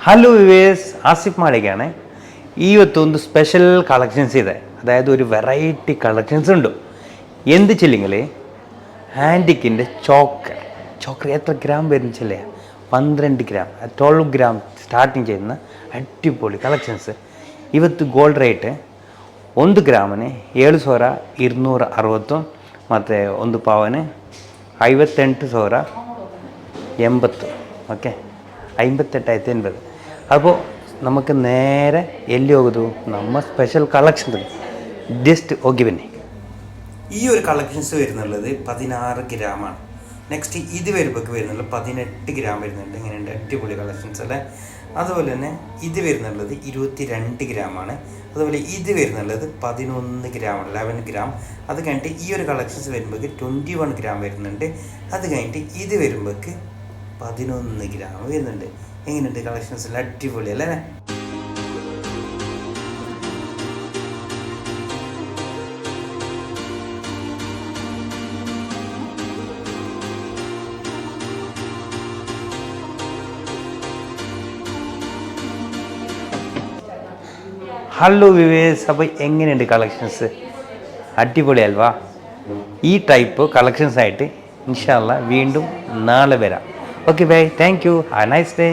Hello വിവേസ്, Asif മാളികയാണ്. ಇವತ್ತೊಂದು special collections ಇದೆ. അതായത് ഒരു വെറൈറ്റി കളക്ഷൻസ് ഉണ്ട്. എന്ത് ചെല്ലിങ്ങൾ ആൻറ്റിക്കിൻ്റെ ചോക്കർ എത്ര ഗ്രാം വരുന്നില്ലേ? 12 ഗ്രാം 12 ഗ്രാം സ്റ്റാർട്ടിങ് ചെയ്യുന്ന അടിപൊളി കളക്ഷൻസ്. ಇವತ್ತು ಗೋಲ್ಡ್ ರೇಟ್ 1 ಗ್ರಾಮಿന് 7,260 ಮತ್ತು 1 ಪವന് 58,80. ഓക്കെ, 58,80. അപ്പോൾ നമുക്ക് നേരെ എಲ್ಲಿ ಹೋಗೋದು? ನಮ್ಮ സ്പെഷ്യൽ കളക്ഷൻ ജസ്റ്റ് ഓക്കെ. പിന്നെ ഈ ഒരു കളക്ഷൻസ് വരുന്നുള്ളത് 16 ഗ്രാമാണ്. നെക്സ്റ്റ് ഇത് വരുമ്പോൾ വരുന്നുള്ളത് 18 ഗ്രാം വരുന്നുണ്ട്. ഇങ്ങനെയുണ്ട് അടിപൊളി കളക്ഷൻസ് അല്ലേ. അതുപോലെ തന്നെ ഇത് വരുന്നുള്ളത് 22 ഗ്രാമാണ്. അതുപോലെ ഇത് വരുന്നുള്ളത് 11 ഗ്രാമാണ്, 11 ഗ്രാം. അത് കഴിഞ്ഞിട്ട് ഈ ഒരു കളക്ഷൻസ് വരുമ്പോഴേക്ക് 21 ഗ്രാം വരുന്നുണ്ട്. അത് കഴിഞ്ഞിട്ട് ഇത് വരുമ്പോഴേക്ക് 11 ഗ്രാം വരുന്നുണ്ട്. എങ്ങനെയുണ്ട് കളക്ഷൻസ്? അടിപൊളി അല്ലേ? ഹലോ വിവേസ്, അപ്പോൾ എങ്ങനെയുണ്ട് കളക്ഷൻസ്? അടിപൊളി അൽവാ? ഈ ടൈപ്പ് കളക്ഷൻസ് ആയിട്ട് ഇൻഷാ അല്ലാഹ് വീണ്ടും നാളെ വരാം. Okay bye, thank you, have A nice day.